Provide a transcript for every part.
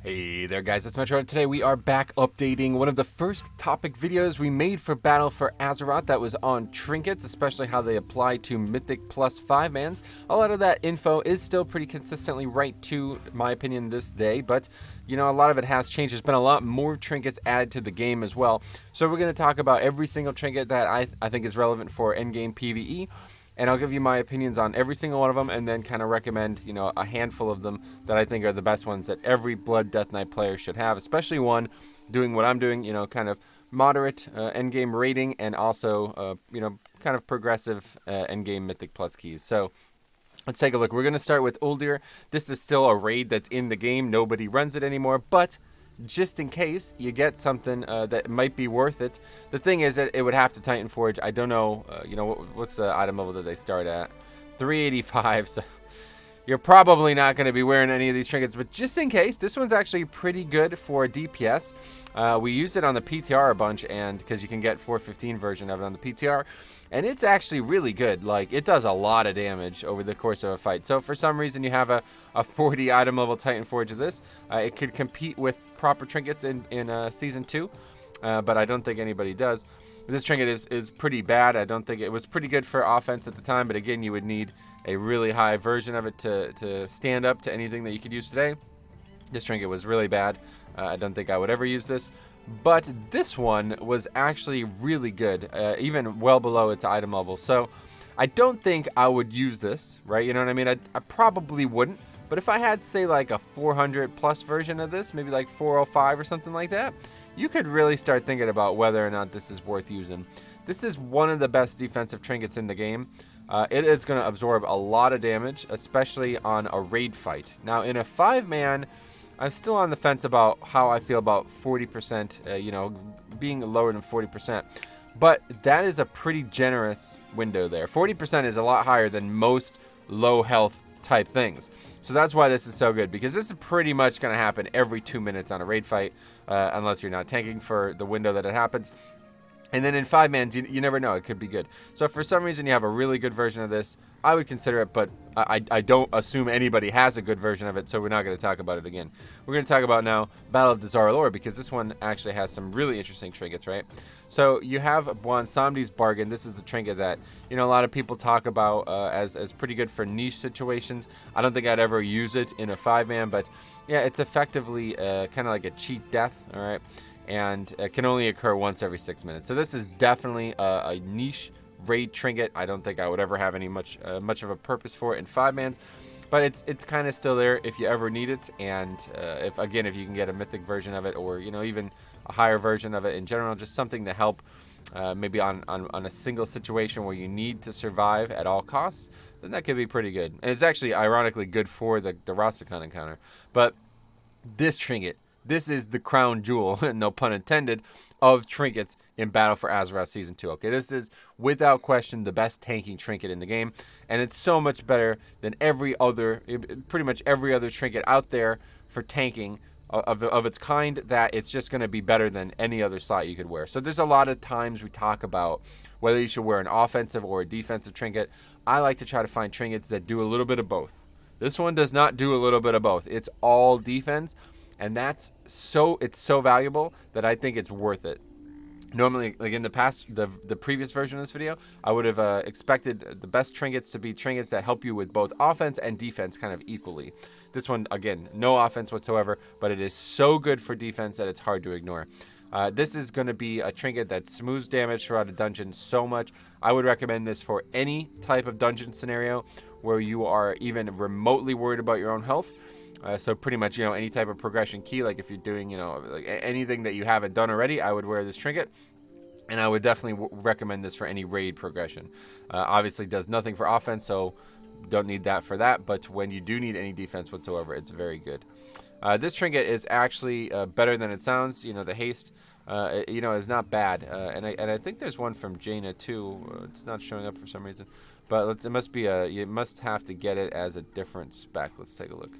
Hey there guys, it's Metro, and today we are back updating one of the first topic videos we made for Battle for Azeroth that was on Trinkets, especially how they apply to Mythic plus 5-mans. A lot of that info is still pretty consistently right to my opinion this day, but you know, a lot of it has changed. There's been a lot more trinkets added to the game as well. So we're going to talk about every single trinket that I think is relevant for endgame PvE. And I'll give you my opinions on every single one of them, and then kind of recommend, you know, a handful of them that I think are the best ones that every Blood Death Knight player should have, especially one doing what I'm doing, you know, kind of moderate endgame rating, and also, you know, kind of progressive endgame Mythic Plus keys. So let's take a look. We're going to start with Uldir. This is still a raid that's in the game. Nobody runs it anymore, but just in case you get something that might be worth it. The thing is that it would have to Titan Forge. I don't know, you know, what's the item level that they start at? 385, so you're probably not going to be wearing any of these trinkets, but just in case, this one's actually pretty good for DPS. We used it on the PTR a bunch, and because you can get 415 version of it on the PTR, and it's actually really good. Like, it does a lot of damage over the course of a fight. So for some reason you have a 40 item level Titan Forge of this, it could compete with proper trinkets in season 2, but I don't think anybody does. This trinket is pretty bad. I don't think it was pretty good for offense at the time, but again, you would need a really high version of it to stand up to anything that you could use today. This trinket was really bad. I don't think I would ever use this. But this one was actually really good, even well below its item level. So I don't think I would use this, right? You know what I mean? I probably wouldn't. But if I had, say, like a 400 plus version of this, maybe like 405 or something like that, you could really start thinking about whether or not this is worth using. This is one of the best defensive trinkets in the game. It is going to absorb a lot of damage, especially on a raid fight. Now, in a 5-man, I'm still on the fence about how I feel about 40%, you know, being lower than 40%. But that is a pretty generous window there. 40% is a lot higher than most low health type things. So that's why this is so good, because this is pretty much going to happen every 2 minutes on a raid fight, unless you're not tanking for the window that it happens. And then in 5-mans, you never know. It could be good. So if for some reason you have a really good version of this, I would consider it, but I don't assume anybody has a good version of it, so we're not going to talk about it again. We're going to talk about now Battle of Dazar'alor, because this one actually has some really interesting trinkets, right? So you have Bwansamdi's Bargain. This is the trinket that, you know, a lot of people talk about as pretty good for niche situations. I don't think I'd ever use it in a 5-man, but yeah, it's effectively kind of like a cheat death, all right? And it can only occur once every 6 minutes. So this is definitely a niche raid trinket. I don't think I would ever have any much of a purpose for it in 5-mans, but it's kind of still there if you ever need it. And if you can get a mythic version of it, or you know, even a higher version of it in general, just something to help maybe on a single situation where you need to survive at all costs, then that could be pretty good. And it's actually ironically good for the Rastakhan encounter. But this trinket, this is the crown jewel, no pun intended, of trinkets in Battle for Azeroth Season 2. Okay, this is without question the best tanking trinket in the game, and it's so much better than pretty much every other trinket out there for tanking of its kind, that it's just going to be better than any other slot you could wear. So there's a lot of times we talk about whether you should wear an offensive or a defensive trinket. I like to try to find trinkets that do a little bit of both. This one does not do a little bit of both. It's all defense. And it's so valuable that I think it's worth it. Normally, like in the past, the previous version of this video, I would have expected the best trinkets to be trinkets that help you with both offense and defense kind of equally. This one, again, no offense whatsoever, but it is so good for defense that it's hard to ignore. This is going to be a trinket that smooths damage throughout a dungeon so much. I would recommend this for any type of dungeon scenario where you are even remotely worried about your own health. So pretty much, you know, any type of progression key, like if you're doing, you know, like anything that you haven't done already, I would wear this trinket. And I would definitely recommend this for any raid progression. Obviously does nothing for offense, so don't need that for that. But when you do need any defense whatsoever, it's very good. This trinket is actually better than it sounds. You know, the haste, you know, is not bad. And I think there's one from Jaina too. It's not showing up for some reason. But it must be you must have to get it as a different spec. Let's take a look.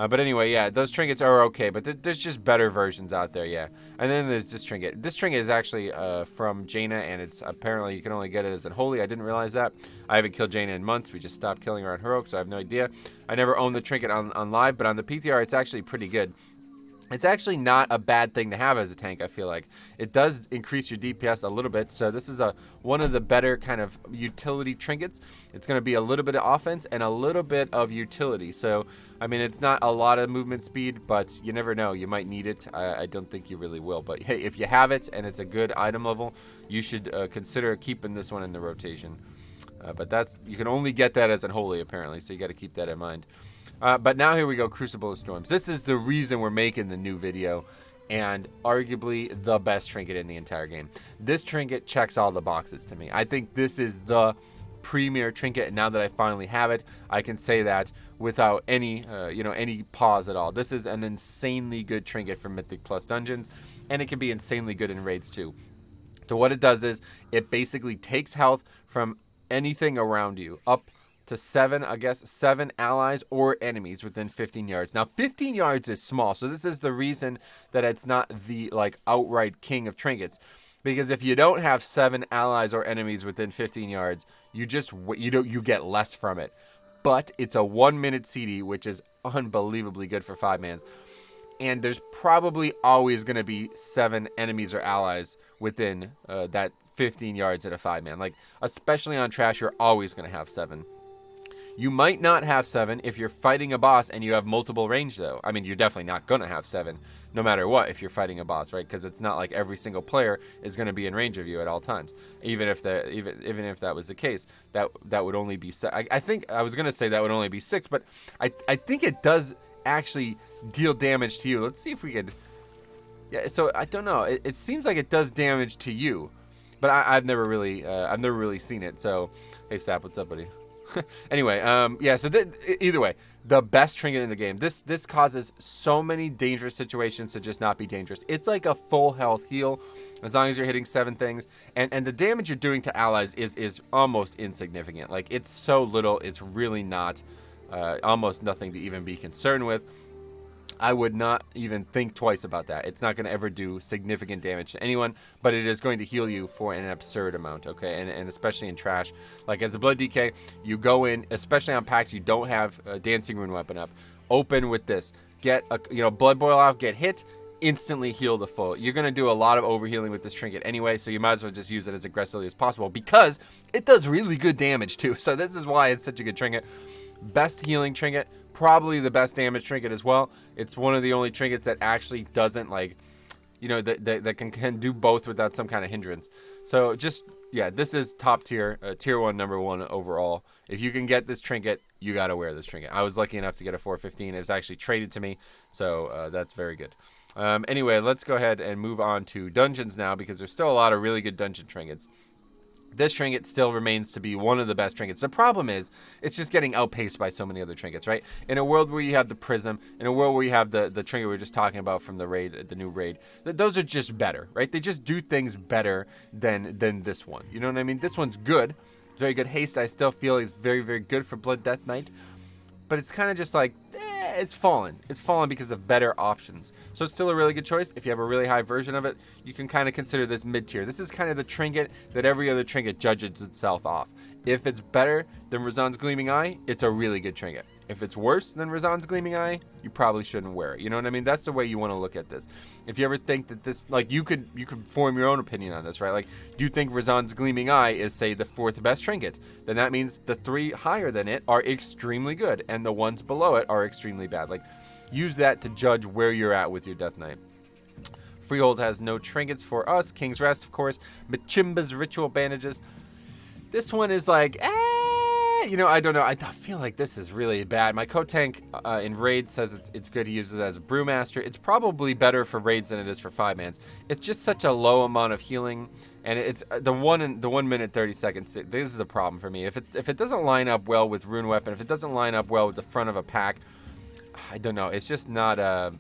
But anyway, yeah, those trinkets are okay, but there's just better versions out there, yeah. And then there's this trinket. This trinket is actually from Jaina, and it's apparently you can only get it as unholy. I didn't realize that. I haven't killed Jaina in months. We just stopped killing her on Heroic, so I have no idea. I never owned the trinket on live, but on the PTR, it's actually pretty good. It's actually not a bad thing to have as a tank, I feel like. It does increase your DPS a little bit, so this is one of the better kind of utility trinkets. It's going to be a little bit of offense and a little bit of utility. So, I mean, it's not a lot of movement speed, but you never know. You might need it. I don't think you really will. But, hey, if you have it and it's a good item level, you should consider keeping this one in the rotation. But you can only get that as unholy, apparently, so you got to keep that in mind. But now here we go, Crucible Storms. This is the reason we're making the new video, and arguably the best trinket in the entire game. This trinket checks all the boxes to me. I think this is the premier trinket, and now that I finally have it, I can say that without any pause at all. This is an insanely good trinket for Mythic Plus dungeons, and it can be insanely good in raids too. So what it does is it basically takes health from anything around you up to 7 allies or enemies within 15 yards. Now, 15 yards is small, so this is the reason that it's not the outright king of trinkets. Because if you don't have 7 allies or enemies within 15 yards, you get less from it. But it's a 1-minute CD, which is unbelievably good for 5-mans. And there's probably always going to be 7 enemies or allies within that 15 yards at a 5-man. Especially on trash, you're always going to have 7. You might not have 7 if you're fighting a boss and you have multiple range, though. I mean, you're definitely not going to have 7 no matter what if you're fighting a boss, right? Because it's not like every single player is going to be in range of you at all times. Even if that was the case, that would only be... I think I was going to say that would only be 6, but I think it does actually deal damage to you. Let's see if we could... Yeah, so I don't know. It seems like it does damage to you, but I've never really seen it. So, hey, Sap, what's up, buddy? Anyway, yeah, so either way, the best trinket in the game. This causes so many dangerous situations to just not be dangerous. It's like a full health heal as long as you're hitting 7 things. And the damage you're doing to allies is almost insignificant. It's so little, it's really not almost nothing to even be concerned with. I would not even think twice about that. It's not going to ever do significant damage to anyone, but it is going to heal you for an absurd amount, okay? And especially in trash. As a Blood DK, you go in, especially on packs you don't have a Dancing Rune weapon up, open with this. Get a Blood Boil off, get hit, instantly heal the full. You're going to do a lot of overhealing with this trinket anyway, so you might as well just use it as aggressively as possible because it does really good damage too. So this is why it's such a good trinket. Best healing trinket, probably the best damage trinket as well. It's one of the only trinkets that actually doesn't that can do both without some kind of hindrance. So just, yeah, this is top tier, tier 1, number 1 overall. If you can get this trinket, you got to wear this trinket. I was lucky enough to get a 415. It was actually traded to me, so that's very good. Anyway, let's go ahead and move on to dungeons now because there's still a lot of really good dungeon trinkets. This trinket still remains to be one of the best trinkets. The problem is, it's just getting outpaced by so many other trinkets, right? In a world where you have the Prism, in a world where you have the trinket we were just talking about from the raid, the new raid, those are just better, right? They just do things better than this one. You know what I mean? This one's good. It's very good haste. I still feel is very, very good for Blood Death Knight. But it's kind of just it's fallen. It's fallen because of better options. So it's still a really good choice. If you have a really high version of it, you can kind of consider this mid-tier. This is kind of the trinket that every other trinket judges itself off. If it's better than Razan's Gleaming Eye, it's a really good trinket. If it's worse than Razan's Gleaming Eye, you probably shouldn't wear it. You know what I mean? That's the way you want to look at this. If you ever think that this, you could form your own opinion on this, right? Do you think Razan's Gleaming Eye is, say, the 4th best trinket? Then that means the 3 higher than it are extremely good, and the ones below it are extremely bad. Use that to judge where you're at with your Death Knight. Freehold has no trinkets for us. King's Rest, of course. Machimba's Ritual Bandages. This one is I don't know. I feel like this is really bad. My co-tank in raids says it's good to use it as a Brewmaster. It's probably better for raids than it is for 5-mans. It's just such a low amount of healing, and it's the 1 minute 30 seconds. This is the problem for me. If it doesn't line up well with Rune Weapon, if it doesn't line up well with the front of a pack, I don't know. It's just not a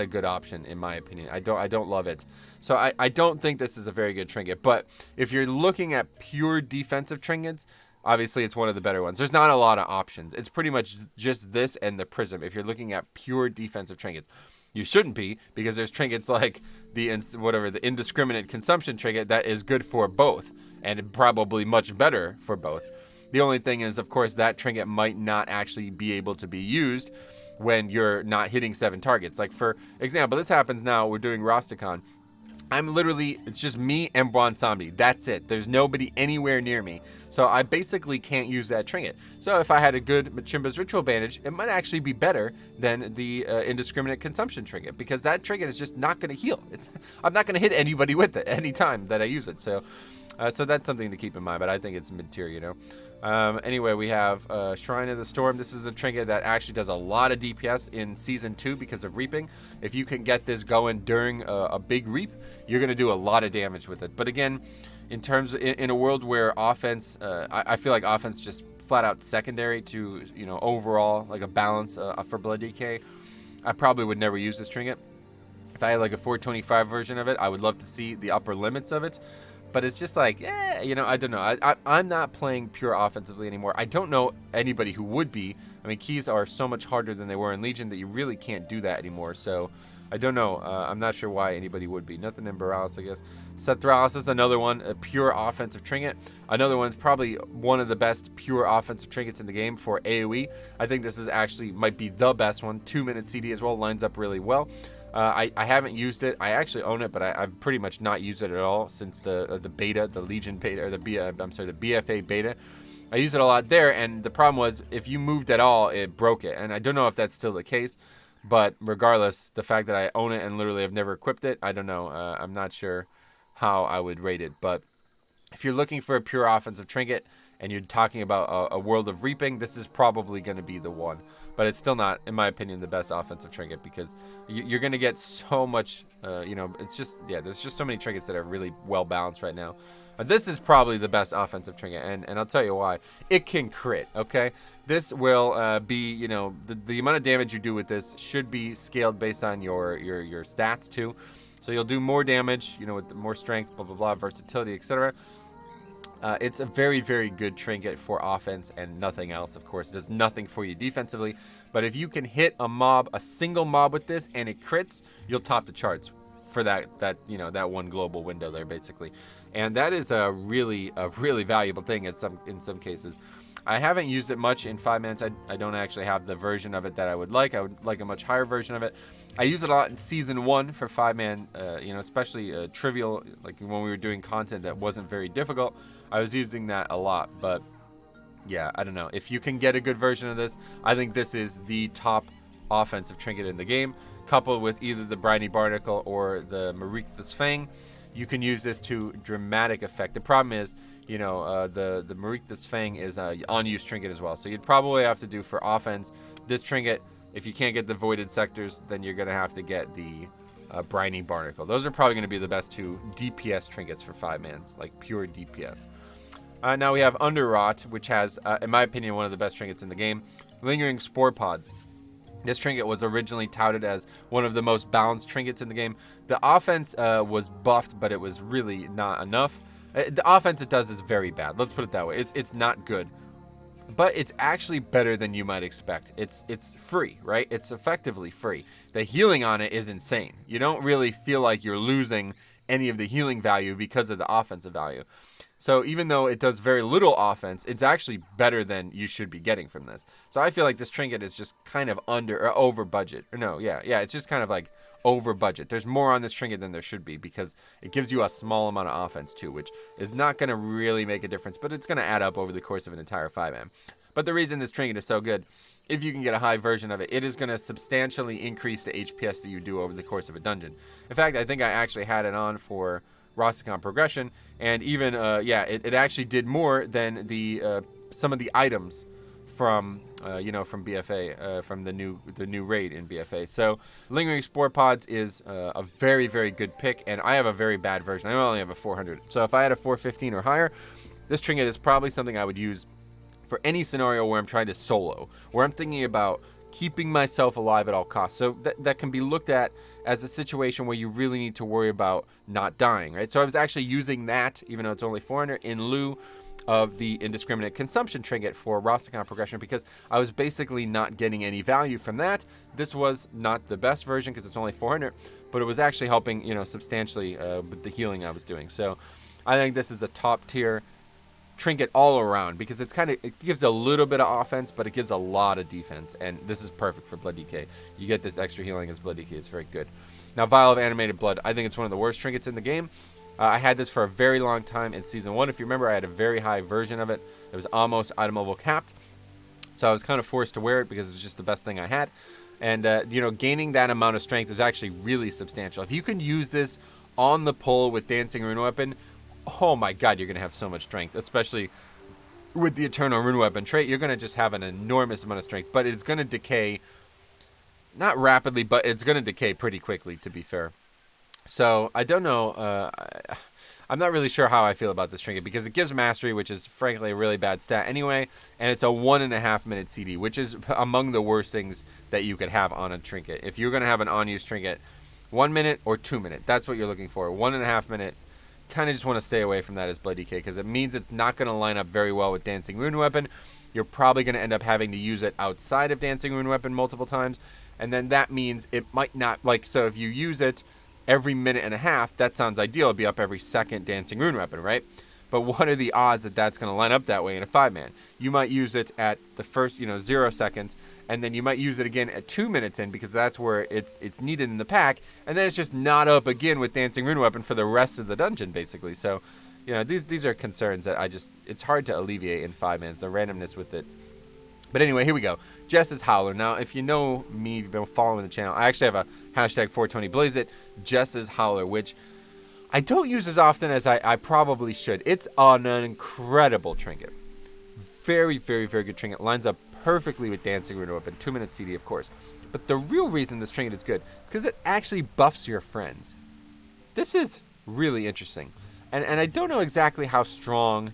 good option in my opinion. I don't love it. So I don't think this is a very good trinket. But if you're looking at pure defensive trinkets, obviously it's one of the better ones. There's not a lot of options. It's pretty much just this and the Prism. If you're looking at pure defensive trinkets, you shouldn't be, because there's trinkets like the indiscriminate consumption trinket that is good for both and probably much better for both. The only thing is, of course, that trinket might not actually be able to be used when you're not hitting 7 targets. Like, for example, this happens now. We're doing Rastakhan. I'm literally, it's just me and Bronzombi. That's it. There's nobody anywhere near me. So I basically can't use that trinket. So if I had a good Machimba's Ritual Bandage, it might actually be better than the Indiscriminate Consumption trinket, because that trinket is just not going to heal. I'm not going to hit anybody with it anytime that I use it. So that's something to keep in mind, but I think it's mid-tier, you know. Anyway, we have Shrine of the Storm. This is a trinket that actually does a lot of DPS in Season 2 because of reaping. If you can get this going during a big reap, you're going to do a lot of damage with it. But again, in terms in a world where offense, I feel like offense just flat out secondary to, you know, overall like a balance for Blood DK, I probably would never use this trinket. If I had like a 425 version of it, I would love to see the upper limits of it. But it's just like, you know, I don't know. I'm not playing pure offensively anymore. I don't know anybody who would be. I mean, keys are so much harder than they were in Legion that you really can't do that anymore. So I don't know. I'm not sure why anybody would be. Nothing in Borealis, I guess. Sethralis is another one, a pure offensive trinket. Another one's probably one of the best pure offensive trinkets in the game for AoE. I think this is actually might be the best one. 2-minute CD as well, lines up really well. I haven't used it. I actually own it, but I've pretty much not used it at all since the beta, the Legion beta, or the BFA beta. I use it a lot there, and the problem was if you moved at all, it broke it. And I don't know if that's still the case, but regardless, the fact that I own it and literally have never equipped it, I don't know. I'm not sure how I would rate it, but if you're looking for a pure offensive trinket and you're talking about a world of reaping, this is probably going to be the one. But it's still not, in my opinion, the best offensive trinket, because you're going to get so much, you know, it's just, yeah, there's just so many trinkets that are really well balanced right now. This is probably the best offensive trinket, and I'll tell you why. It can crit, okay? This will be, you know, the amount of damage you do with this should be scaled based on your stats too. So you'll do more damage, you know, with more strength, blah, blah, blah, versatility, etc. It's a very, very good trinket for offense and nothing else, of course. It does nothing for you defensively. But if you can hit a single mob with this and it crits, you'll top the charts for that you know, that one global window there, basically. And that is a really valuable thing in some cases. I haven't used it much in 5 minutes. I don't actually have the version of it that I would like. I would like a much higher version of it. I use it a lot in Season 1 for 5-man, you know, especially trivial, like when we were doing content that wasn't very difficult. I was using that a lot, but yeah, I don't know. If you can get a good version of this, I think this is the top offensive trinket in the game, coupled with either the Briny Barnacle or the Marikth's Fang. You can use this to dramatic effect. The problem is, you know, the Marikth's Fang is an on-use trinket as well. So you'd probably have to do for offense this trinket. If you can't get the Voided Sectors, then you're going to have to get the Briny Barnacle. Those are probably going to be the best 2 DPS trinkets for 5-mans, like pure DPS. Now we have Underrot, which has, in my opinion, one of the best trinkets in the game. Lingering Sporepods. This trinket was originally touted as one of the most balanced trinkets in the game. The offense was buffed, but it was really not enough. The offense it does is very bad. Let's put it that way. It's not good. But it's actually better than you might expect. It's free, right? It's effectively free. The healing on it is insane. You don't really feel like you're losing any of the healing value because of the offensive value. So even though it does very little offense, it's actually better than you should be getting from this. So I feel like this trinket is just kind of under or over budget. Or no, yeah, it's just kind of like over budget. There's more on this trinket than there should be because it gives you a small amount of offense too, which is not going to really make a difference, but it's going to add up over the course of an entire 5M. But the reason this trinket is so good, if you can get a high version of it, it is going to substantially increase the HPS that you do over the course of a dungeon. In fact, I think I actually had it on for Rastakhan progression, and even it actually did more than the some of the items from from BFA, from the new raid in BFA. So Lingering Sporepods is a very, very good pick, and I have a very bad version. I only have a 400. So if I had a 415 or higher, this trinket is probably something I would use for any scenario where I'm trying to solo, where I'm thinking about keeping myself alive at all costs. So that can be looked at as a situation where you really need to worry about not dying, right? So I was actually using that, even though it's only 400, in lieu of the Indiscriminate Consumption trinket for Rastakhan progression, because I was basically not getting any value from that. This was not the best version because it's only 400, but it was actually helping, substantially with the healing I was doing. So I think this is a top tier trinket all around because it gives a little bit of offense, but it gives a lot of defense, and this is perfect for Blood DK. You get this extra healing as Blood DK. It's very good. Now, Vial of Animated Blood, I think it's one of the worst trinkets in the game. I had this for a very long time in Season 1. If you remember, I had a very high version of it. It was almost item level capped, so I was kind of forced to wear it because it was just the best thing I had. And, you know, gaining that amount of strength is actually really substantial. If you can use this on the pole with Dancing Rune Weapon, oh my god, you're going to have so much strength, especially with the Eternal Rune Weapon trait. You're going to just have an enormous amount of strength, but it's going to decay, not rapidly, but it's going to decay pretty quickly, to be fair. So, I don't know, I'm not really sure how I feel about this trinket, because it gives mastery, which is frankly a really bad stat anyway, and it's a 1.5 minute CD, which is among the worst things that you could have on a trinket. If you're going to have an on-use trinket, 1 minute or 2 minute, that's what you're looking for. 1.5 minute, kind of just want to stay away from that as Blood DK, because it means it's not going to line up very well with Dancing Rune Weapon. You're probably going to end up having to use it outside of Dancing Rune Weapon multiple times, and then that means it might not, like, so if you use it every minute and a half, that sounds ideal. It'd be up every second Dancing Rune Weapon, right? But what are the odds that that's going to line up that way in a 5-man? You might use it at the first, 0 seconds, and then you might use it again at 2 minutes in, because that's where it's needed in the pack, and then it's just not up again with Dancing Rune Weapon for the rest of the dungeon, basically. So, these are concerns that it's hard to alleviate in 5-mans, the randomness with it. But anyway, here we go. Jess's Howler. Now, if you know me, you've been following the channel, I actually have a hashtag 420BlazeIt, Jess's Howler, which I don't use as often as I probably should. It's an incredible trinket. Very, very, very good trinket. Lines up perfectly with Dancing Rune Weapon. 2 minute CD, of course. But the real reason this trinket is good is because it actually buffs your friends. This is really interesting. And I don't know exactly how strong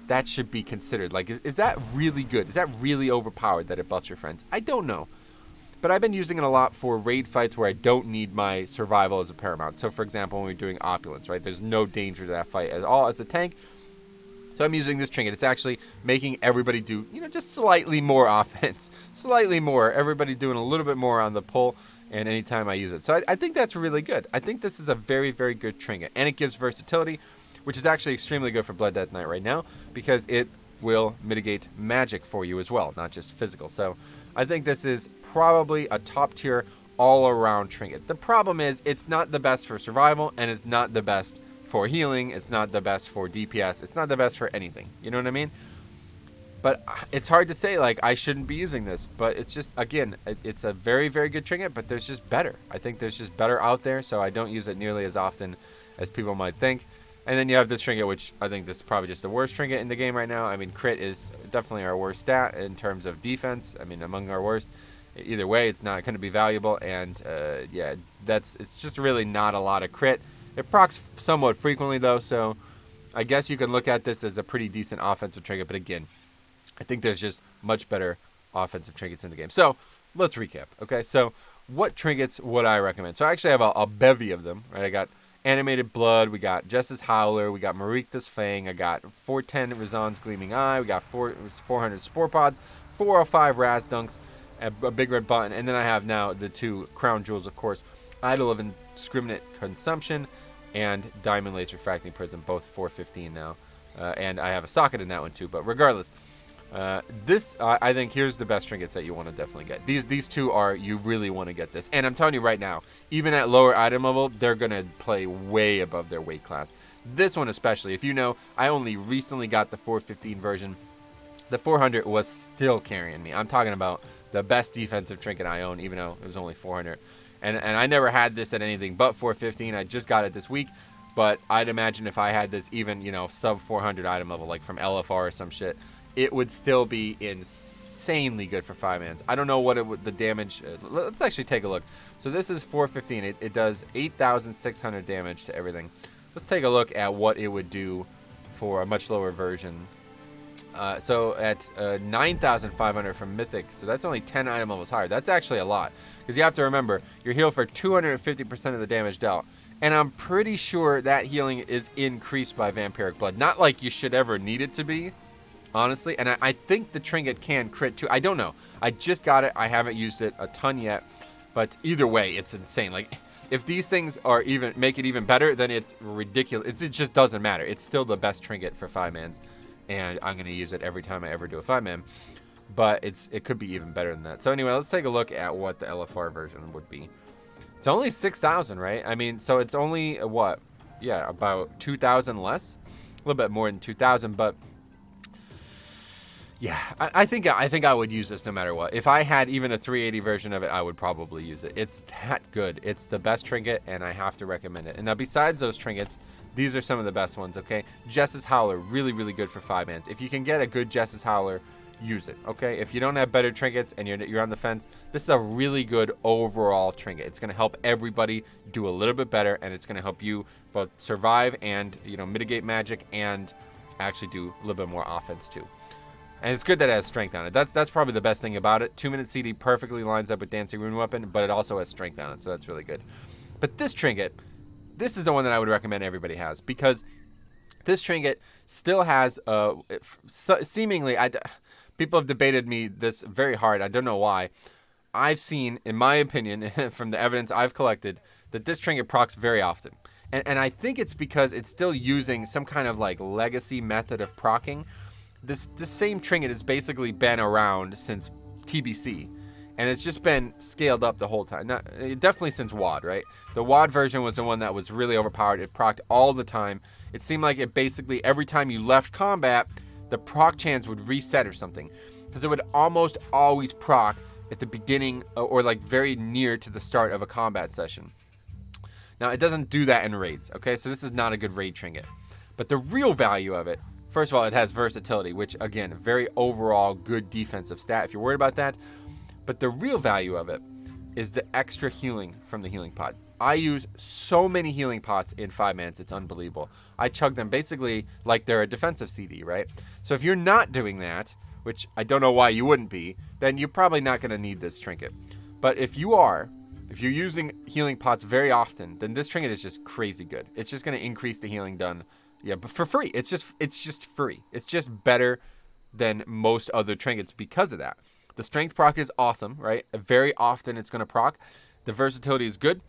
that should be considered. Like, is that really good? Is that really overpowered that it buffs your friends? I don't know. But I've been using it a lot for raid fights where I don't need my survival as a paramount. So, for example, when we're doing Opulence, right? There's no danger to that fight at all as a tank. So I'm using this trinket. It's actually making everybody do, just slightly more offense. Slightly more. Everybody doing a little bit more on the pull, and anytime I use it. So I think that's really good. I think this is a very, very good trinket. And it gives versatility, which is actually extremely good for Blood Death Knight right now, because it will mitigate magic for you as well, not just physical. So I think this is probably a top tier all-around trinket. The problem is it's not the best for survival, and it's not the best for healing. It's not the best for DPS. It's not the best for anything. You know what I mean? But it's hard to say, like, I shouldn't be using this. But it's just, again, it's a very, very good trinket, but there's just better. I think there's just better out there, so I don't use it nearly as often as people might think. And then you have this trinket, which I think this is probably just the worst trinket in the game right now. I mean, crit is definitely our worst stat in terms of defense. I mean, among our worst. Either way, it's not going to be valuable. And, yeah, it's just really not a lot of crit. It procs somewhat frequently, though, so I guess you can look at this as a pretty decent offensive trinket. But, again, I think there's just much better offensive trinkets in the game. So, let's recap, okay? So, what trinkets would I recommend? So, I actually have a bevy of them, right? I got Animated Blood, we got Jess's Howler, we got Marik's Fang, I got 410 Razan's Gleaming Eye, we got 400 Sporepods, 405 Raz Dunks, a big red button, and then I have now the 2 Crown Jewels, of course, Idol of Indiscriminate Consumption, and Diamond Lace Refracting Prism, both 415 now, and I have a socket in that one too, but regardless, I think here's the best trinkets that you want to definitely get. These 2 are, you really want to get this. And I'm telling you right now, even at lower item level, they're going to play way above their weight class. This one especially. If you know, I only recently got the 415 version. The 400 was still carrying me. I'm talking about the best defensive trinket I own, even though it was only 400. And I never had this at anything but 415. I just got it this week. But I'd imagine if I had this even, sub 400 item level, like from LFR or some shit, it would still be insanely good for 5-mans. I don't know what the damage. Let's actually take a look. So this is 415. It does 8,600 damage to everything. Let's take a look at what it would do for a much lower version. So at 9,500 from Mythic, so that's only 10 item levels higher. That's actually a lot, because you have to remember, you're healed for 250% of the damage dealt. And I'm pretty sure that healing is increased by Vampiric Blood. Not like you should ever need it to be, honestly. And I think the trinket can crit too. I don't know. I just got it. I haven't used it a ton yet. But either way, it's insane. Like, if these things are make it even better, then it's ridiculous. It just doesn't matter. It's still the best trinket for 5-mans. and I'm going to use it every time I ever do a 5-man. But it could be even better than that. So anyway, let's take a look at what the LFR version would be. It's only 6,000, right? I mean, so it's only what? Yeah, about 2,000 less, a little bit more than 2,000. But yeah, I think I would use this no matter what. If I had even a 380 version of it, I would probably use it. It's that good. It's the best trinket, and I have to recommend it. And now, besides those trinkets, these are some of the best ones. Okay, Jess's Howler, really, really good for 5-mans. If you can get a good Jess's Howler, use it. Okay, if you don't have better trinkets and you're on the fence, this is a really good overall trinket. It's going to help everybody do a little bit better, and it's going to help you both survive and, you know, mitigate magic and actually do a little bit more offense too. And it's good that it has strength on it. That's probably the best thing about it. 2-minute CD perfectly lines up with Dancing Rune Weapon, but it also has strength on it, so that's really good. But this trinket, this is the one that I would recommend everybody has, because this trinket still has seemingly, people have debated me this very hard. I don't know why. I've seen, in my opinion, from the evidence I've collected, that this trinket procs very often. And I think it's because it's still using some kind of like legacy method of procking. This same trinket has basically been around since TBC. And it's just been scaled up the whole time. Not, definitely since WoD, right? The WoD version was the one that was really overpowered. It procced all the time. It seemed like it basically, every time you left combat, the proc chance would reset or something. Because it would almost always proc at the beginning or like very near to the start of a combat session. Now, it doesn't do that in raids, okay? So this is not a good raid trinket. But the real value of it, first of all, it has versatility, which, again, very overall good defensive stat if you're worried about that. But the real value of it is the extra healing from the healing pot. I use so many healing pots in 5-mans, it's unbelievable. I chug them basically like they're a defensive CD, right? So if you're not doing that, which I don't know why you wouldn't be, then you're probably not going to need this trinket. But if you are, if you're using healing pots very often, then this trinket is just crazy good. It's just going to increase the healing done, yeah, but for free. It's just free. It's just better than most other trinkets because of that. The strength proc is awesome, right? Very often it's going to proc. The versatility is good.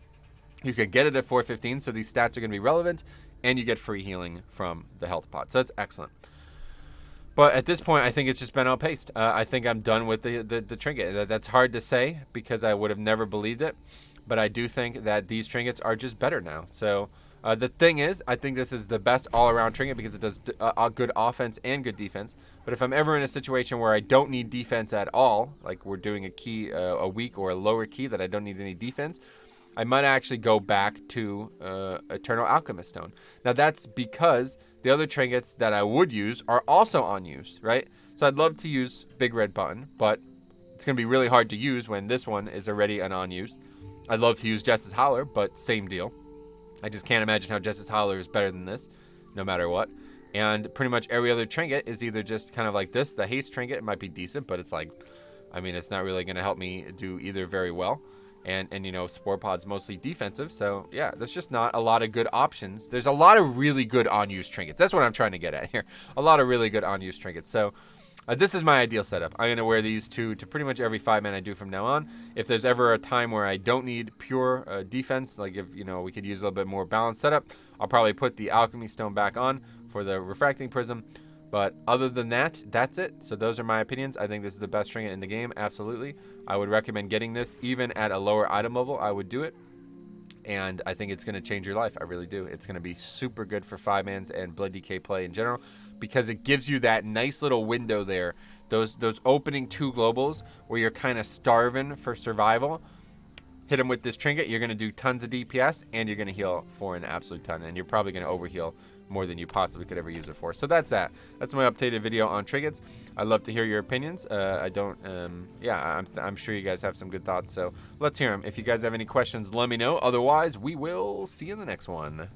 You can get it at 415, so these stats are going to be relevant, and you get free healing from the health pot. So that's excellent. But at this point, I think it's just been outpaced. I think I'm done with the trinket. That's hard to say because I would have never believed it. But I do think that these trinkets are just better now. So the thing is, I think this is the best all-around trinket because it does good offense and good defense. But if I'm ever in a situation where I don't need defense at all, like we're doing a key a weak or a lower key that I don't need any defense, I might actually go back to Eternal Alchemist Stone. Now that's because the other trinkets that I would use are also unused, right? So I'd love to use Big Red Button, but it's going to be really hard to use when this one is already an unused. I'd love to use Jess's Howler, but same deal. I just can't imagine how Jess's Howler is better than this, no matter what. And pretty much every other trinket is either just kind of like this. The haste trinket might be decent, but it's like, I mean, it's not really going to help me do either very well. And you know, Sporepods mostly defensive, so yeah, there's just not a lot of good options. There's a lot of really good unused trinkets. That's what I'm trying to get at here. A lot of really good unused trinkets. So this is my ideal setup. I'm going to wear these two to pretty much every 5-man I do from now on. If there's ever a time where I don't need pure defense, like if, you know, we could use a little bit more balanced setup, I'll probably put the Alchemy Stone back on for the Refracting Prism. But other than that, that's it. So those are my opinions. I think this is the best trinket in the game, absolutely. I would recommend getting this. Even at a lower item level, I would do it. And I think it's going to change your life. I really do. It's going to be super good for 5-mans and Blood DK play in general because it gives you that nice little window there. Those opening 2 globals where you're kind of starving for survival. Hit them with this trinket. You're going to do tons of DPS and you're going to heal for an absolute ton. And you're probably going to overheal more than you possibly could ever use it for. So that's that. That's my updated video on trinkets. I'd love to hear your opinions. I'm sure you guys have some good thoughts. So let's hear them. If you guys have any questions, let me know. Otherwise, we will see you in the next one.